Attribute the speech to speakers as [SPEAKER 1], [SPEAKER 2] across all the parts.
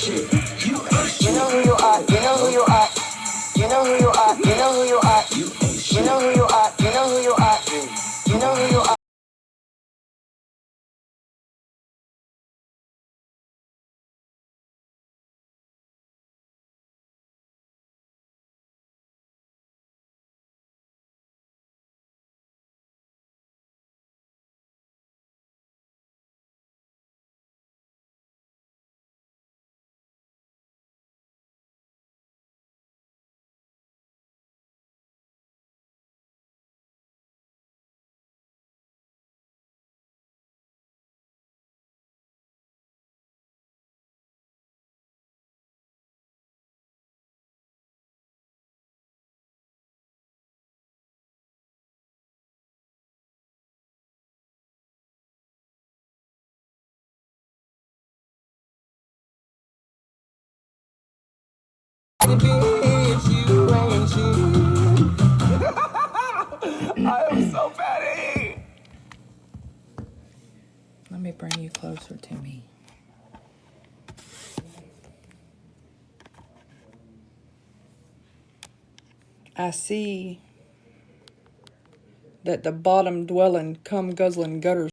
[SPEAKER 1] You know who you are, you know who you are. You know who you are, you know who you are. You know who you are, you know who you are. You know who you are. You ain't shit. I am so petty.
[SPEAKER 2] Let me bring you closer to me. I see that the bottom dwelling, cum guzzling gutters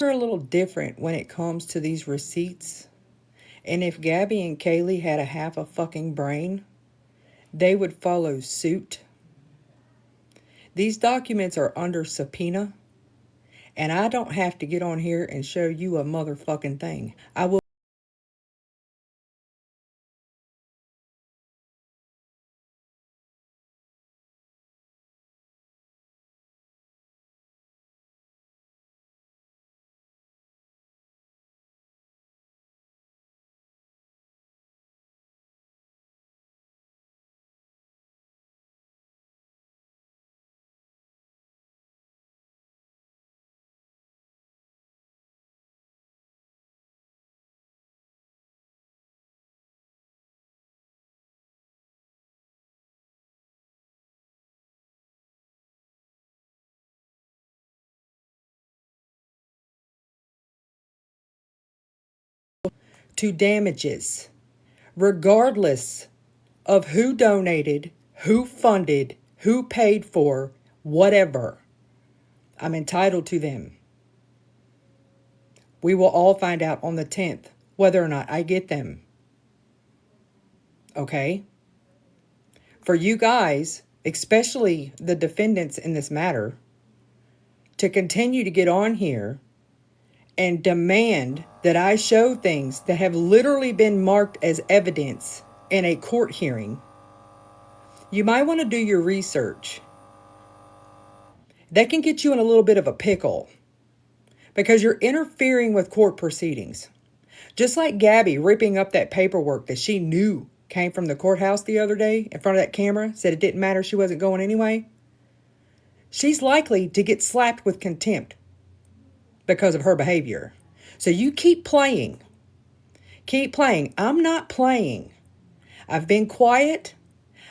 [SPEAKER 2] are a little different when it comes to these receipts. And if Gabby and Kaylee had a half a fucking brain, they would follow suit. These documents are under subpoena, and I don't have to get on here and show you a motherfucking thing. I will to damages, regardless of who donated, who funded, who paid for, whatever. I'm entitled to them. We will all find out on the 10th whether or not I get them. Okay? For you guys, especially the defendants in this matter, to continue to get on here and demand that I show things that have literally been marked as evidence in a court hearing, you might want to do your research. That can get you in a little bit of a pickle because you're interfering with court proceedings. Just like Gabby ripping up that paperwork that she knew came from the courthouse the other day in front of that camera, said it didn't matter, she wasn't going anyway. She's likely to get slapped with contempt because of her behavior. So you keep playing. Keep playing. I'm not playing. I've been quiet.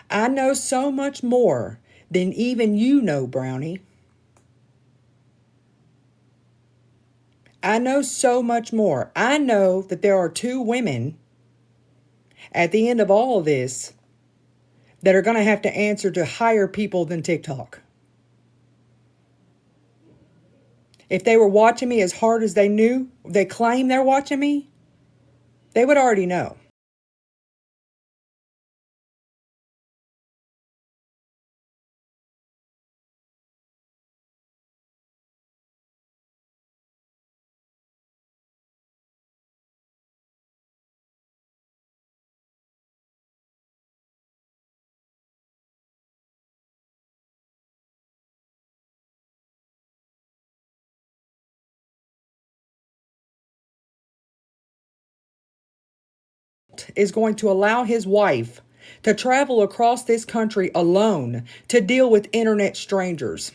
[SPEAKER 2] I know so much more than even you know, Brownie. I know so much more. I know that there are two women at the end of all of this that are going to have to answer to higher people than TikTok. If they were watching me as hard as they claim they're watching me, they would already know. adult is going to allow his wife to travel across this country alone to deal with internet strangers?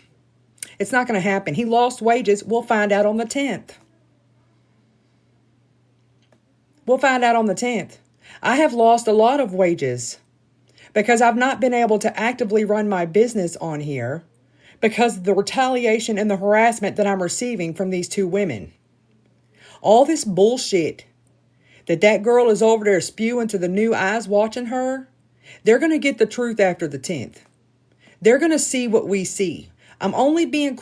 [SPEAKER 2] It's not going to happen. He lost wages. We'll find out on the 10th. We'll find out on the 10th. I have lost a lot of wages because I've not been able to actively run my business on here because of the retaliation and the harassment that I'm receiving from these two women. All this bullshit that girl is over there spewing to the new eyes watching her, they're going to get the truth after the 10th. They're going to see what we see. I'm only being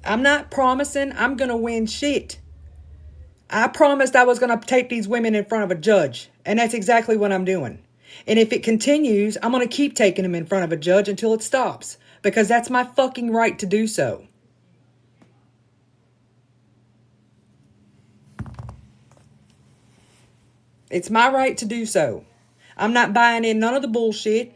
[SPEAKER 2] I'm not promising I'm going to win shit. I promised I was going to take these women in front of a judge, and that's exactly what I'm doing. And if it continues, I'm going to keep taking them in front of a judge until it stops, because that's my fucking right to do so. It's my right to do so. I'm not buying in none of the bullshit.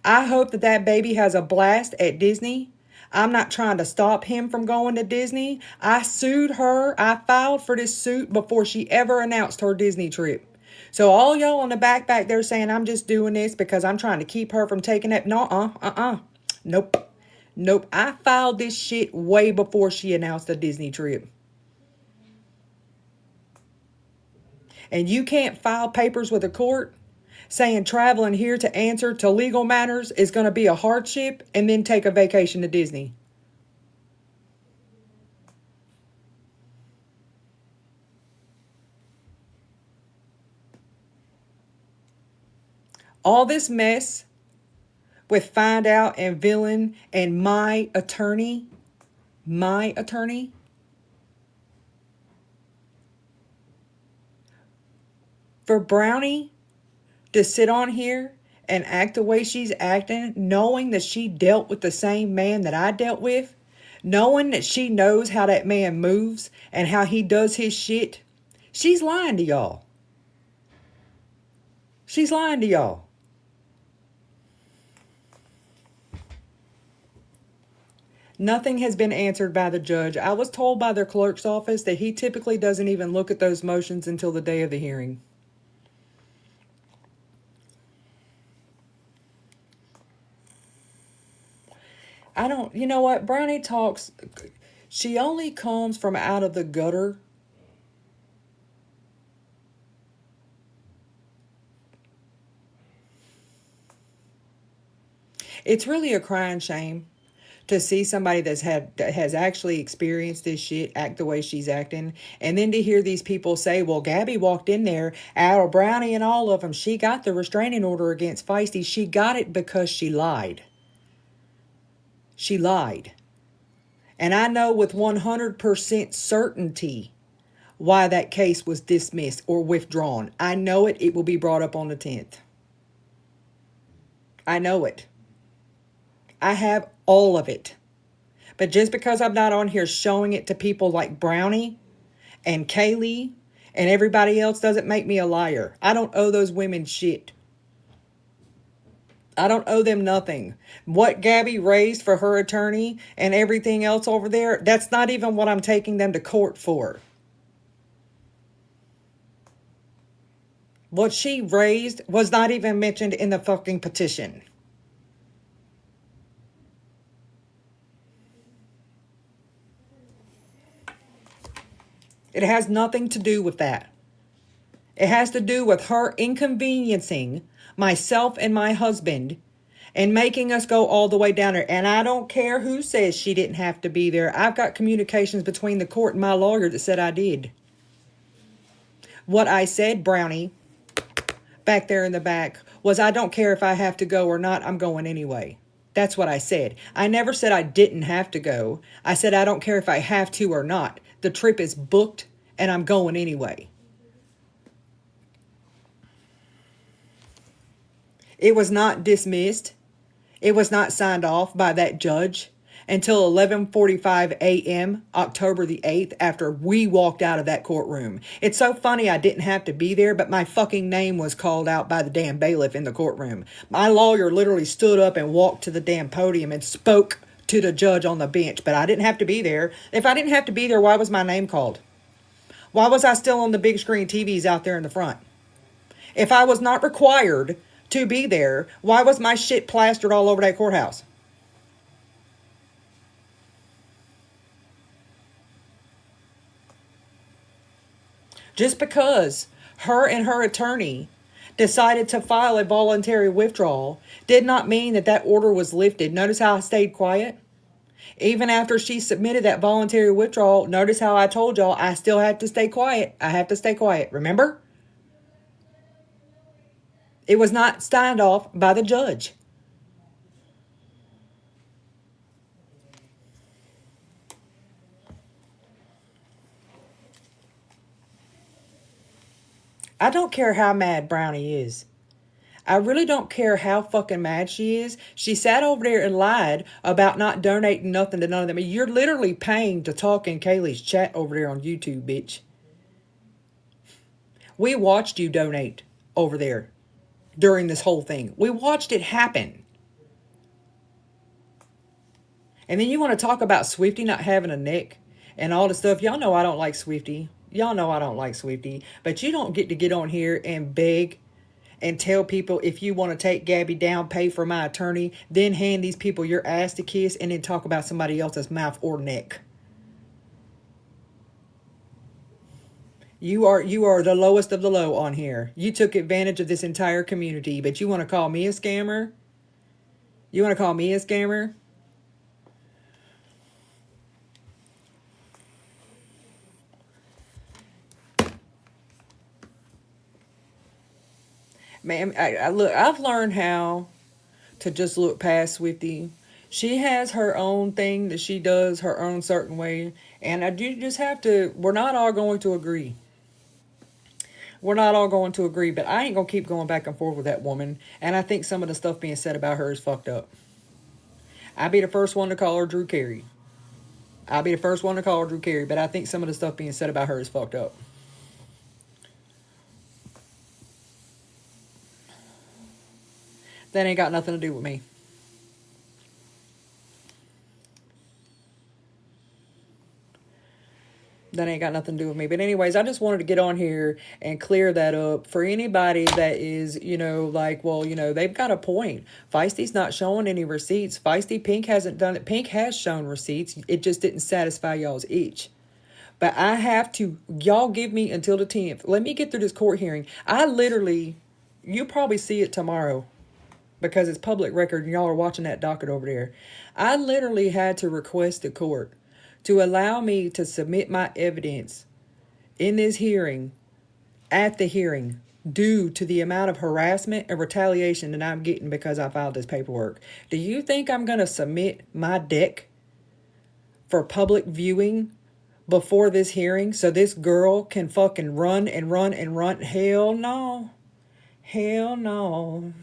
[SPEAKER 2] I hope that baby has a blast at Disney. I'm not trying to stop him from going to Disney. I sued her. I filed for this suit before she ever announced her Disney trip. So all y'all on the back there saying I'm just doing this because I'm trying to keep her from taking it. No, Nope. Nope. I filed this shit way before she announced the Disney trip. And you can't file papers with a court saying traveling here to answer to legal matters is going to be a hardship and then take a vacation to Disney. All this mess with Find Out and Villain and my attorney, for Brownie to sit on here and act the way she's acting, knowing that she dealt with the same man that I dealt with, knowing that she knows how that man moves and how he does his shit, she's lying to y'all. She's lying to y'all. Nothing has been answered by the judge. I was told by their clerk's office that he typically doesn't even look at those motions until the day of the hearing. You know what? Brownie talks, she only comes from out of the gutter. It's really a crying shame to see somebody that has actually experienced this shit act the way she's acting, and then to hear these people say, well, Gabby walked in there, out of Brownie and all of them, she got the restraining order against Feisty. She got it because she lied. She lied. And I know with 100% certainty why that case was dismissed or withdrawn. I know it. It will be brought up on the 10th. I know it. I have all of it. But just because I'm not on here showing it to people like Brownie and Kaylee and everybody else doesn't make me a liar. I don't owe those women shit. I don't owe them nothing. What Gabby raised for her attorney and everything else over there, that's not even what I'm taking them to court for. What she raised was not even mentioned in the fucking petition. It has nothing to do with that. It has to do with her inconveniencing myself and my husband and making us go all the way down there. And I don't care who says she didn't have to be there. I've got communications between the court and my lawyer that said I did. What I said, Brownie, back there in the back, was I don't care if I have to go or not, I'm going anyway. That's what I said. I never said I didn't have to go. I said I don't care if I have to or not. The trip is booked and I'm going anyway. It was not dismissed. It was not signed off by that judge until 11:45 a.m. October the 8th after we walked out of that courtroom. It's so funny I didn't have to be there, but my fucking name was called out by the damn bailiff in the courtroom. My lawyer literally stood up and walked to the damn podium and spoke to the judge on the bench, but I didn't have to be there. If I didn't have to be there, why was my name called? Why was I still on the big screen TVs out there in the front? If I was not required to be there, why was my shit plastered all over that courthouse? Just because her and her attorney decided to file a voluntary withdrawal did not mean that that order was lifted. Notice how I stayed quiet? Even after she submitted that voluntary withdrawal, notice how I told y'all I still have to stay quiet. I have to stay quiet. Remember? It was not signed off by the judge. I don't care how mad Brownie is. I really don't care how fucking mad she is. She sat over there and lied about not donating nothing to none of them. You're literally paying to talk in Kaylee's chat over there on YouTube, bitch. We watched you donate over there during this whole thing. We watched it happen. And then you want to talk about Swifty not having a neck and all the stuff. Y'all know I don't like Swifty. Y'all know I don't like Swifty. But you don't get to get on here and beg and tell people if you want to take Gabby down, pay for my attorney, then hand these people your ass to kiss and then talk about somebody else's mouth or neck. You are the lowest of the low on here. You took advantage of this entire community, but you want to call me a scammer? You want to call me a scammer? Man, look, I've learned how to just look past Swifty. She has her own thing that she does her own certain way, and I do just have to. We're not all going to agree. We're not all going to agree, but I ain't gonna keep going back and forth with that woman. And I think some of the stuff being said about her is fucked up. I'd be the first one to call her Drew Carey. I'll be the first one to call her Drew Carey, but I think some of the stuff being said about her is fucked up. That ain't got nothing to do with me. That ain't got nothing to do with me. But anyways, I just wanted to get on here and clear that up for anybody that is, like, well, they've got a point. Feisty's not showing any receipts. Feisty, Pink hasn't done it. Pink has shown receipts. It just didn't satisfy y'all's itch. But I have to, y'all give me until the 10th. Let me get through this court hearing. You'll probably see it tomorrow because it's public record and y'all are watching that docket over there. I literally had to request the court to allow me to submit my evidence in this hearing, at the hearing, due to the amount of harassment and retaliation that I'm getting because I filed this paperwork. Do you think I'm going to submit my deck for public viewing before this hearing so this girl can fucking run and run and run? Hell no. Hell no.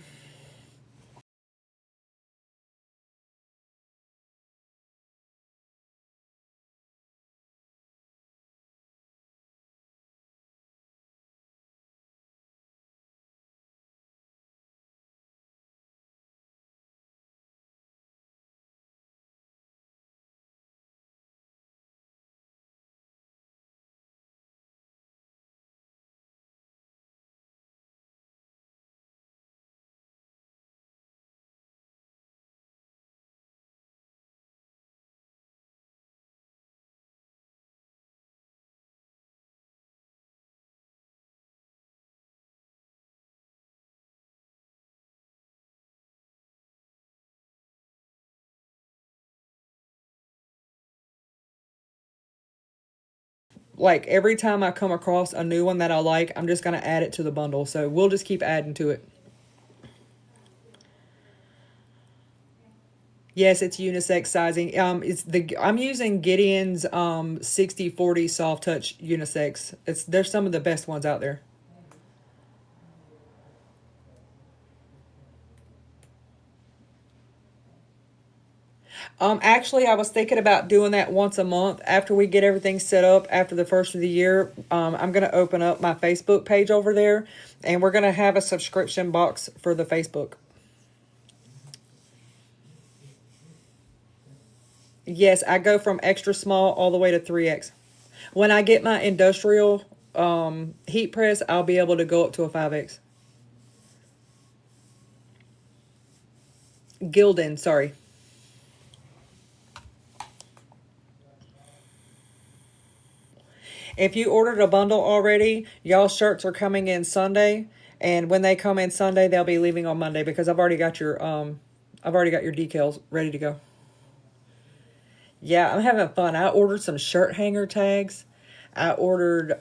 [SPEAKER 2] Like every time I come across a new one that I like, I'm just going to add it to the bundle. So we'll just keep adding to it. Yes, it's unisex sizing. I'm using Gideon's 60/40 soft touch unisex. There's some of the best ones out there. Actually, I was thinking about doing that once a month after we get everything set up after the first of the year. I'm going to open up my Facebook page over there, and we're going to have a subscription box for the Facebook. Yes, I go from extra small all the way to 3X. When I get my industrial heat press, I'll be able to go up to a 5X. Gildan, sorry. If you ordered a bundle already, y'all shirts are coming in Sunday, and when they come in Sunday, they'll be leaving on Monday because I've already got your decals ready to go. Yeah, I'm having fun. I ordered some shirt hanger tags. I ordered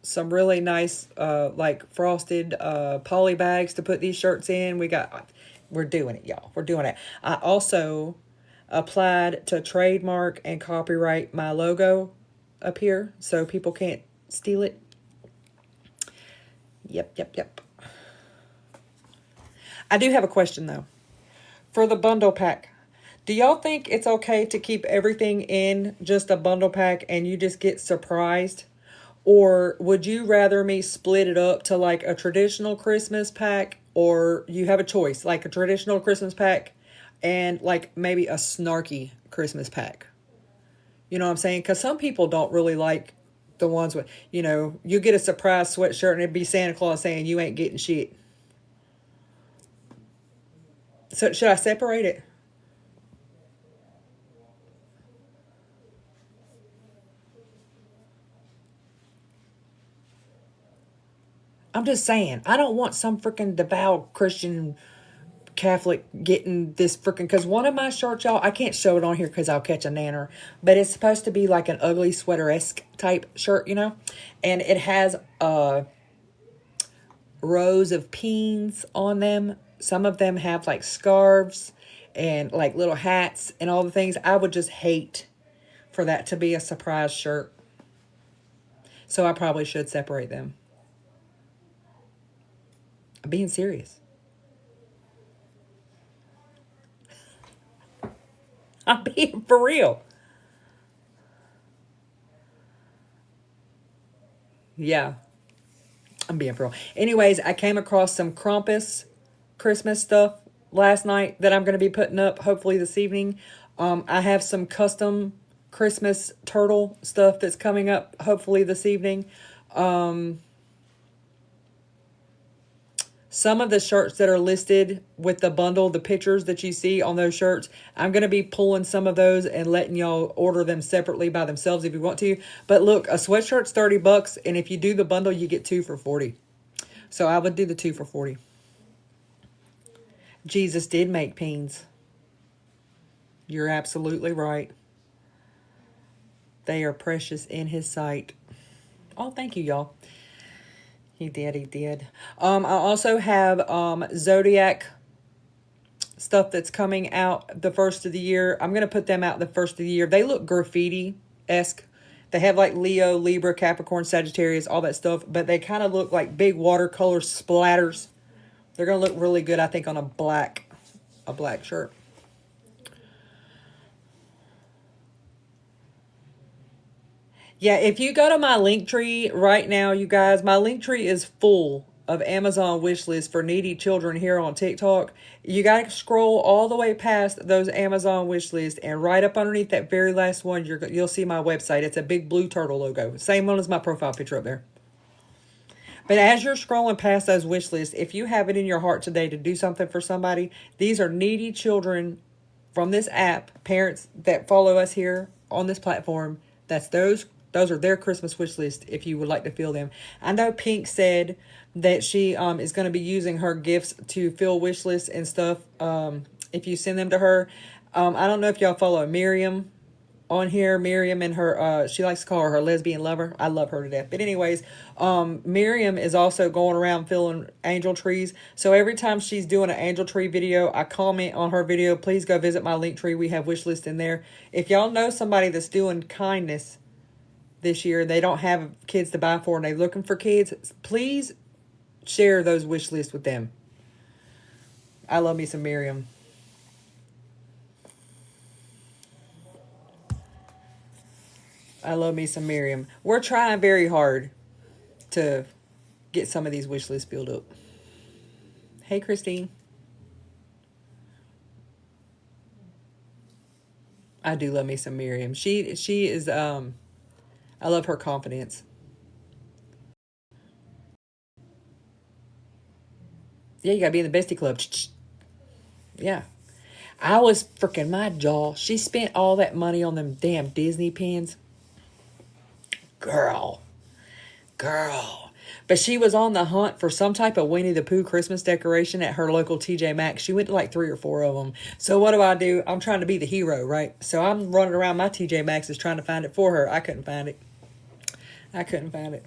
[SPEAKER 2] some really nice like frosted poly bags to put these shirts in. We're doing it, y'all. We're doing it. I also applied to trademark and copyright my logo up here so people can't steal it. Yep. I do have a question though. For the bundle pack, do y'all think it's okay to keep everything in just a bundle pack and you just get surprised? Or would you rather me split it up to like a traditional Christmas pack, or you have a choice, like a traditional Christmas pack and like maybe a snarky Christmas pack? You know what I'm saying? Because some people don't really like the ones with, you get a surprise sweatshirt and it'd be Santa Claus saying you ain't getting shit. So should I separate it? I'm just saying, I don't want some freaking devout Christian Catholic getting this freaking, because one of my shirts, y'all, I can't show it on here because I'll catch a nanner, but it's supposed to be like an ugly sweater-esque type shirt, and it has rows of peens on them. Some of them have like scarves and like little hats and all the things. I would just hate for that to be a surprise shirt. So I probably should separate them. I'm being serious. I'm being for real. Yeah, I'm being for real. Anyways, I came across some Krampus Christmas stuff last night that I'm going to be putting up hopefully this evening. I have some custom Christmas turtle stuff that's coming up hopefully this evening. Some of the shirts that are listed with the bundle, the pictures that you see on those shirts, I'm going to be pulling some of those and letting y'all order them separately by themselves if you want to. But look, a sweatshirt's $30, and if you do the bundle, you get two for 40. So I would do the two for 40. Jesus did make peens. You're absolutely right. They are precious in his sight. Oh, thank you, y'all. He did. I also have Zodiac stuff that's coming out the first of the year. I'm going to put them out the first of the year. They look graffiti-esque. They have like Leo, Libra, Capricorn, Sagittarius, all that stuff, but they kind of look like big watercolor splatters. They're going to look really good, I think, on a black shirt. Yeah, if you go to my link tree right now, you guys, my link tree is full of Amazon wish lists for needy children here on TikTok. You got to scroll all the way past those Amazon wish lists, and right up underneath that very last one, you'll see my website. It's a big blue turtle logo. Same one as my profile picture up there. But as you're scrolling past those wish lists, if you have it in your heart today to do something for somebody, these are needy children from this app, parents that follow us here on this platform. Those are their Christmas wish list if you would like to fill them. I know Pink said that she is going to be using her gifts to fill wish lists and stuff if you send them to her. I don't know if y'all follow Miriam on here. Miriam and her, she likes to call her lesbian lover. I love her to death. But anyways, Miriam is also going around filling angel trees. So every time she's doing an angel tree video, I comment on her video, please go visit my link tree. We have wish list in there. If y'all know somebody that's doing kindness this year, they don't have kids to buy for and they're looking for kids, please share those wish lists with them. I love me some Miriam. I love me some Miriam. We're trying very hard to get some of these wish lists filled up. Hey, Christine. I do love me some Miriam. She is I love her confidence. Yeah, you gotta be in the bestie club. Yeah. I was freaking my jaw. She spent all that money on them damn Disney pins. Girl. Girl. But she was on the hunt for some type of Winnie the Pooh Christmas decoration at her local TJ Maxx. She went to like 3 or 4 of them. So what do? I'm trying to be the hero, right? So I'm running around my TJ Maxx's trying to find it for her. I couldn't find it. I couldn't find it.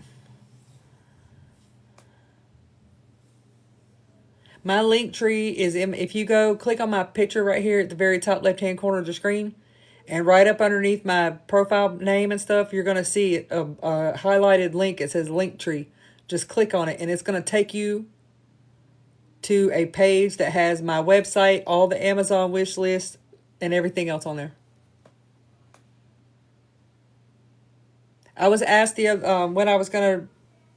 [SPEAKER 2] My link tree is if you go click on my picture right here at the very top left hand corner of the screen, and right up underneath my profile name and stuff, you're going to see a highlighted link. It says link tree. Just click on it and it's going to take you to a page that has my website, all the Amazon wish list, and everything else on there. I was asked when I was going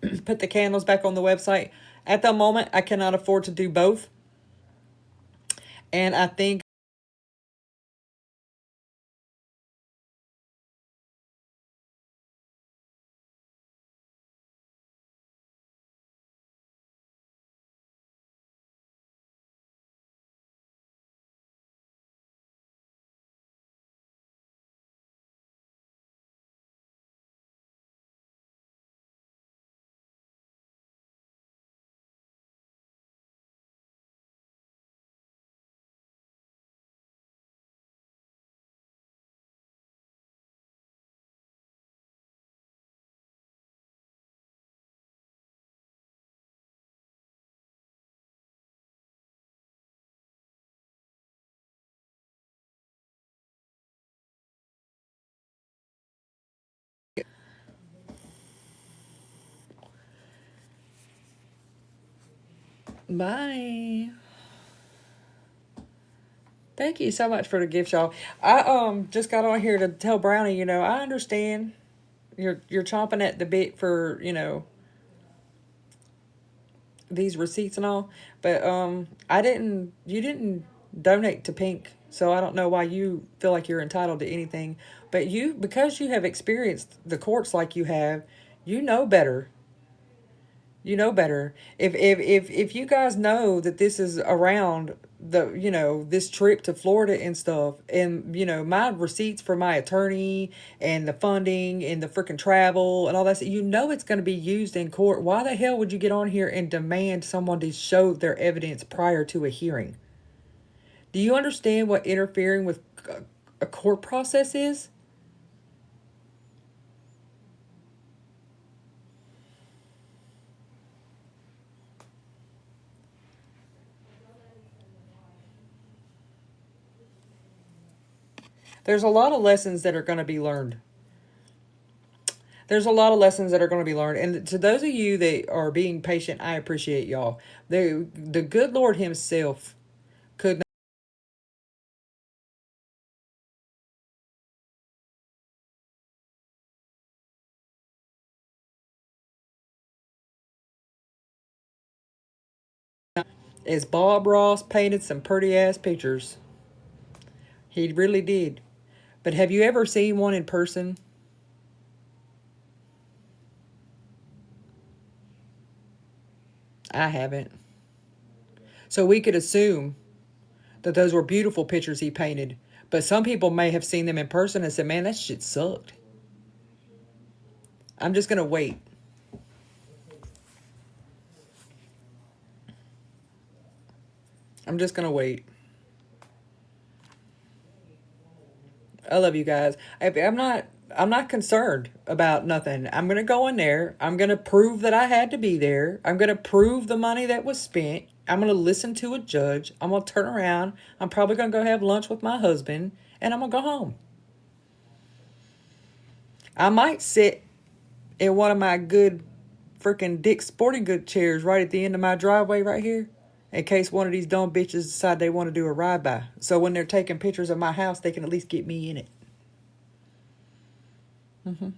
[SPEAKER 2] to put the candles back on the website. At the moment, I cannot afford to do both. And I think bye. Thank you so much for the gift, y'all. I just got on here to tell Brownie, I understand you're chomping at the bit for, these receipts and all, but you didn't donate to Pink, so I don't know why you feel like you're entitled to anything. But because you have experienced the courts like you have, you know better. You know better. If you guys know that this is around this trip to Florida and stuff, and my receipts for my attorney and the funding and the freaking travel and all that, it's going to be used in court. Why the hell would you get on here and demand someone to show their evidence prior to a hearing? Do you understand what interfering with a court process is? There's a lot of lessons that are going to be learned. There's a lot of lessons that are going to be learned. And to those of you that are being patient, I appreciate y'all. The good Lord himself could not, as Bob Ross painted some pretty ass pictures. He really did. But have you ever seen one in person? I haven't. So we could assume that those were beautiful pictures he painted. But some people may have seen them in person and said, man, that shit sucked. I'm just going to wait. I'm just going to wait. I love you guys. I'm not concerned about nothing. I'm going to go in there. I'm going to prove that I had to be there. I'm going to prove the money that was spent. I'm going to listen to a judge. I'm going to turn around. I'm probably going to go have lunch with my husband and I'm going to go home. I might sit in one of my good freaking Dick's Sporting Good chairs right at the end of my driveway right here, in case one of these dumb bitches decide they want to do a ride by. So when they're taking pictures of my house, they can at least get me in it. Mm-hmm.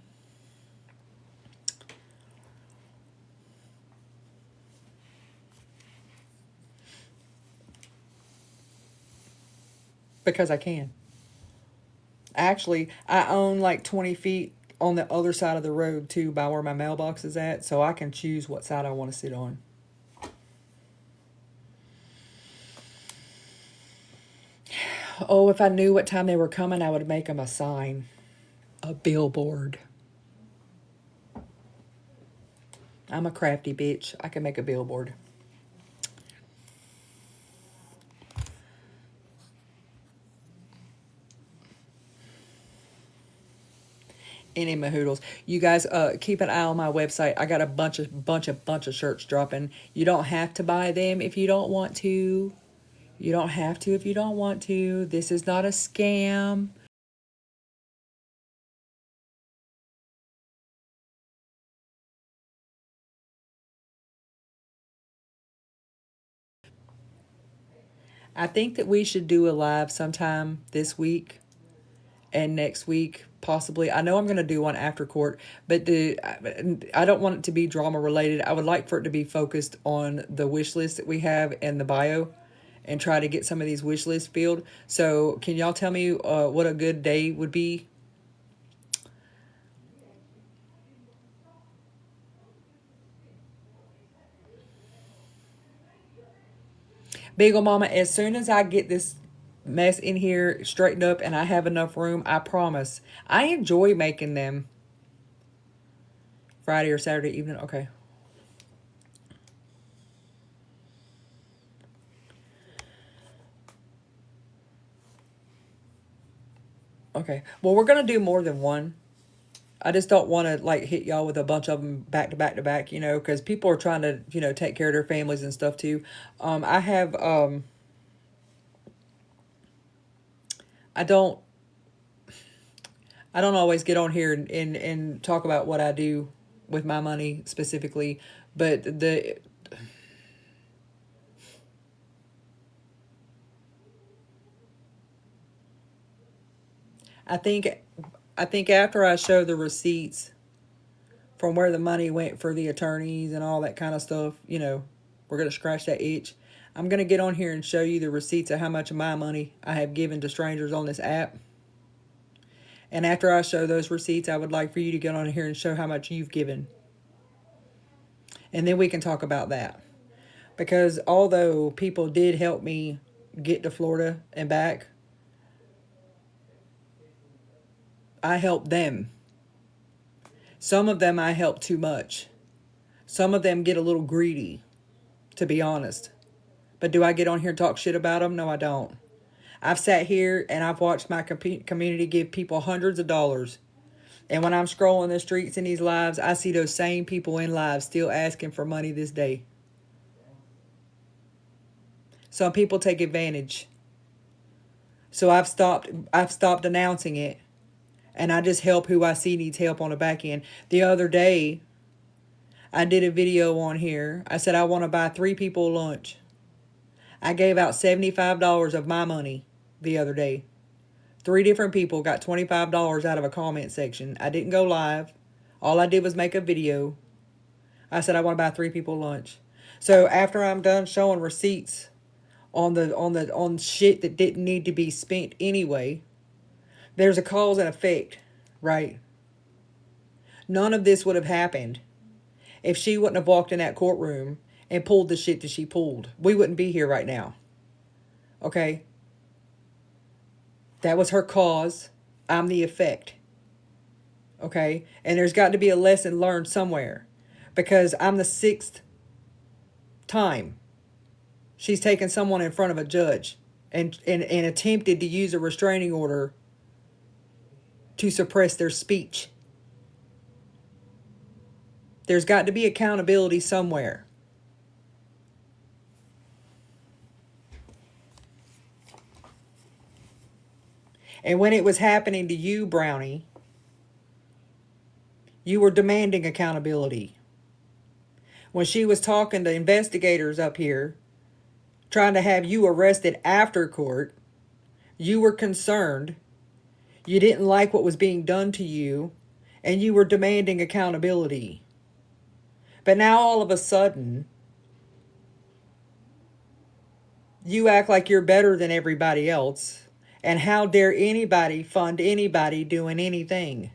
[SPEAKER 2] Because I can. Actually, I own like 20 feet on the other side of the road too, by where my mailbox is at, so I can choose what side I want to sit on. Oh, if I knew what time they were coming, I would make them a sign, a billboard. I'm a crafty bitch. I can make a billboard. Any mahoodles. You guys keep an eye on my website. I got a bunch of shirts dropping. You don't have to buy them if you don't want to. You don't have to if you don't want to. This is not a scam. I think that we should do a live sometime this week and next week, possibly. I know I'm going to do one after court, but I don't want it to be drama related. I would like for it to be focused on the wish list that we have and the bio, and try to get some of these wish lists filled. So, can y'all tell me what a good day would be? Beagle Mama, as soon as I get this mess in here straightened up and I have enough room, I promise. I enjoy making them. Friday or Saturday evening. Okay. Okay. Well, we're going to do more than one. I just don't want to like hit y'all with a bunch of them back to back to back, because people are trying to, take care of their families and stuff too. I have, I don't, I don't always get on here and talk about what I do with my money specifically, but I think, I think after I show the receipts from where the money went for the attorneys and all that kind of stuff, we're going to scratch that itch. I'm going to get on here and show you the receipts of how much of my money I have given to strangers on this app. And after I show those receipts, I would like for you to get on here and show how much you've given. And then we can talk about that. Because although people did help me get to Florida and back, I helped them. Some of them I helped too much. Some of them get a little greedy, to be honest. But do I get on here and talk shit about them? No, I don't. I've sat here and I've watched my community give people hundreds of dollars. And when I'm scrolling the streets in these lives, I see those same people in lives still asking for money this day. Some people take advantage. So I've stopped announcing it. And I just help who I see needs help on the back end. The other day, I did a video on here. I said I want to buy 3 people lunch. I gave out $75 of my money the other day. 3 different people got $25 out of a comment section. I didn't go live. All I did was make a video. I said I want to buy 3 people lunch. So after I'm done showing receipts on shit that didn't need to be spent anyway, there's a cause and effect, right? None of this would have happened if she wouldn't have walked in that courtroom and pulled the shit that she pulled. We wouldn't be here right now. Okay? That was her cause. I'm the effect. Okay? And there's got to be a lesson learned somewhere. Because I'm the 6th time she's taken someone in front of a judge and attempted to use a restraining order to suppress their speech. There's got to be accountability somewhere. And when it was happening to you, Brownie, you were demanding accountability. When she was talking to investigators up here, trying to have you arrested after court, you were concerned. You didn't like what was being done to you. and you were demanding accountability. But now all of a sudden, you act like you're better than everybody else. And how dare anybody fund anybody doing anything?